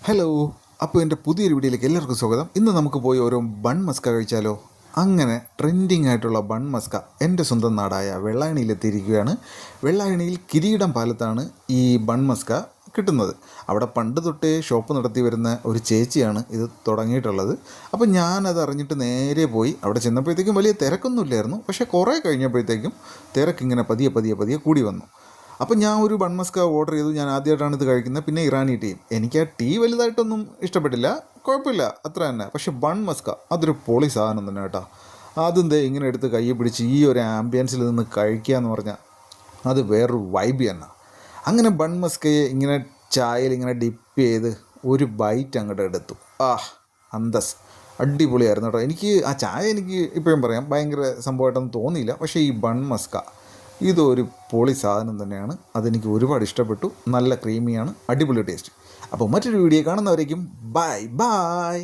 Hello. അപ്പോൾ എൻ്റെ പുതിയൊരു വീഡിയോയിലേക്ക് എല്ലാവർക്കും സ്വാഗതം. ഇന്ന് നമുക്ക് പോയി ഓരോ ബൺ മസ്ക കഴിച്ചാലോ? അങ്ങനെ ട്രെൻഡിങ് ആയിട്ടുള്ള ബൺ മസ്ക എൻ്റെ സ്വന്തം നാടായ വെള്ളായണിയിലെത്തിയിരിക്കുകയാണ്. വെള്ളായണിയിൽ കിരീടം പാലത്താണ് ഈ ബൺ മസ്ക കിട്ടുന്നത്. അവിടെ പണ്ട് തൊട്ടേ ഷോപ്പ് നടത്തി വരുന്ന ഒരു ചേച്ചിയാണ് ഇത് തുടങ്ങിയിട്ടുള്ളത്. അപ്പോൾ ഞാനത് അറിഞ്ഞിട്ട് നേരെ പോയി. അവിടെ ചെന്നപ്പോഴത്തേക്കും വലിയ തിരക്കൊന്നുമില്ലായിരുന്നു. പക്ഷേ കുറേ കഴിഞ്ഞപ്പോഴത്തേക്കും തിരക്കിങ്ങനെ പതിയെ പതിയെ പതിയെ കൂടി വന്നു. അപ്പം ഞാൻ ഒരു ബൺ മസ്ക ഓർഡർ ചെയ്തു. ഞാൻ ആദ്യമായിട്ടാണ് ഇത് കഴിക്കുന്നത്. പിന്നെ ഇറാനി ടീ. എനിക്ക് ആ ടീ വലുതായിട്ടൊന്നും ഇഷ്ടപ്പെട്ടില്ല, കുഴപ്പമില്ല, അത്ര തന്നെ. പക്ഷേ ബൺ മസ്ക അതൊരു പൊളി സാധനം തന്നെ കേട്ടോ. അതെന്തേ ഇങ്ങനെ എടുത്ത് കയ്യെ പിടിച്ച് ഈ ഒരു ആംബിയൻസിൽ നിന്ന് കഴിക്കുക എന്ന് പറഞ്ഞാൽ അത് വേറൊരു വൈബ് തന്നെ. അങ്ങനെ ബൺ മസ്കയെ ഇങ്ങനെ ചായയിൽ ഇങ്ങനെ ഡിപ്പ് ചെയ്ത് ഒരു ബൈറ്റ് അങ്ങോട്ട് എടുത്തു. അന്തസ്, അടിപൊളിയായിരുന്നു കേട്ടോ. എനിക്ക് ആ ചായ എനിക്ക് ഇപ്പോഴും പറയാം ഭയങ്കര സംഭവമായിട്ടൊന്നും തോന്നിയില്ല. പക്ഷേ ഈ ബൺ മസ്ക ഇതൊരു പൊളി സാധനം തന്നെയാണ്. അതെനിക്ക് ഒരുപാട് ഇഷ്ടപ്പെട്ടു. നല്ല ക്രീമിയാണ്, അടിപൊളി ടേസ്റ്റ്. അപ്പോൾ മറ്റൊരു വീഡിയോ കാണുന്നവരേക്കും ബൈ ബൈ.